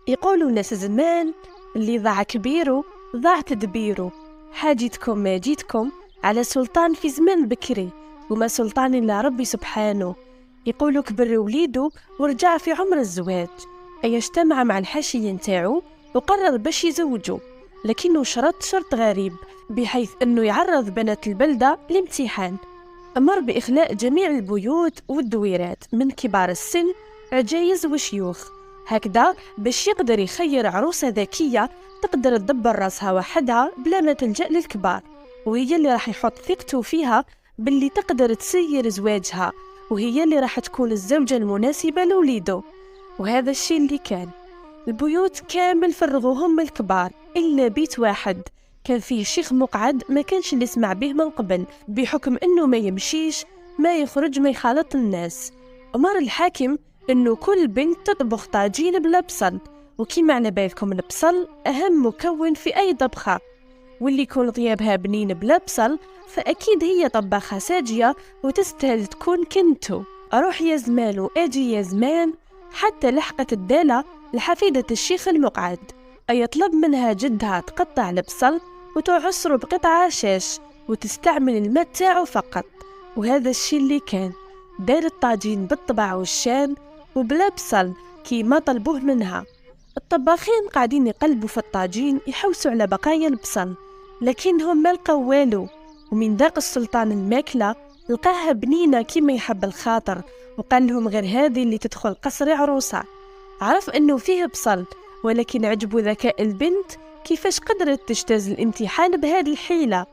يقولوا ناس زمان اللي ضاع كبيرو ضاع تدبيرو. حاجتكم ما جيتكم على سلطان في زمان بكري، وما سلطان إلا ربي سبحانه. يقولوا كبر وليدو ورجع في عمر الزواج، أي اجتمع مع الحاشية نتاعو وقرر باش يزوجو، لكنه شرط غريب، بحيث أنه يعرض بنات البلدة لامتحان. أمر بإخلاء جميع البيوت والدويرات من كبار السن عجايز وشيوخ، هكذا باش يقدر يخير عروسة ذكية تقدر تدبر راسها وحدها بلا ما تلجأ للكبار، وهي اللي راح يحط ثقته فيها باللي تقدر تسير زواجها، وهي اللي راح تكون الزوجة المناسبة لوليدو. وهذا الشيء اللي كان. البيوت كامل فرغوهم الكبار إلا بيت واحد كان فيه شيخ مقعد ما كانش اللي يسمع به من قبل، بحكم انه ما يمشيش ما يخرج ما يخالط الناس. أمر الحاكم انه كل بنت تطبخ طاجين بلا بصل، وكيما على بالكم البصل اهم مكون في اي طبخة، واللي يكون طيابها بنين بلا بصل فاكيد هي طباخة ساجية وتستاهل تكون كنتو. اروح يا زمان واجي يا زمان، حتى لحقت الدالة لحفيدة الشيخ المقعد، أي يطلب منها جدها تقطع البصل وتعصره بقطع شاش وتستعمل الماء تاعو فقط. وهذا الشيء اللي كان. دار الطاجين بالطبع والشان وبلا بصل كيما طلبوه منها. الطباخين قاعدين يقلبوا في الطاجين يحوسوا على بقايا البصل، لكنهم ما لقوا والو. ومن ذاق السلطان الماكلة لقاها بنينة كيما يحب الخاطر، وقال لهم غير هذه اللي تدخل قصر عروسة. عرف انه فيه بصل، ولكن عجبه ذكاء البنت كيفاش قدرت تجتاز الامتحان بهذه الحيلة.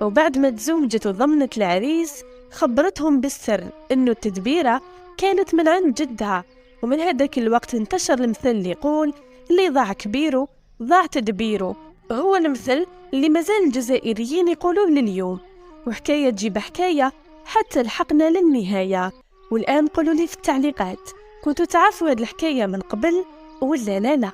وبعد ما تزوجت وضمنت العريس خبرتهم بالسر انه التدبيرة كانت من عند جدها. ومن هذاك الوقت انتشر المثل اللي يقول اللي ضاع كبيره ضاع تدبيره، هو المثل اللي مازال الجزائريين يقولوه لليوم. وحكاية تجيب حكاية حتى لحقنا للنهاية. والآن قولوا لي في التعليقات، كنتوا تعرفوا هذه الحكاية من قبل ولا لا؟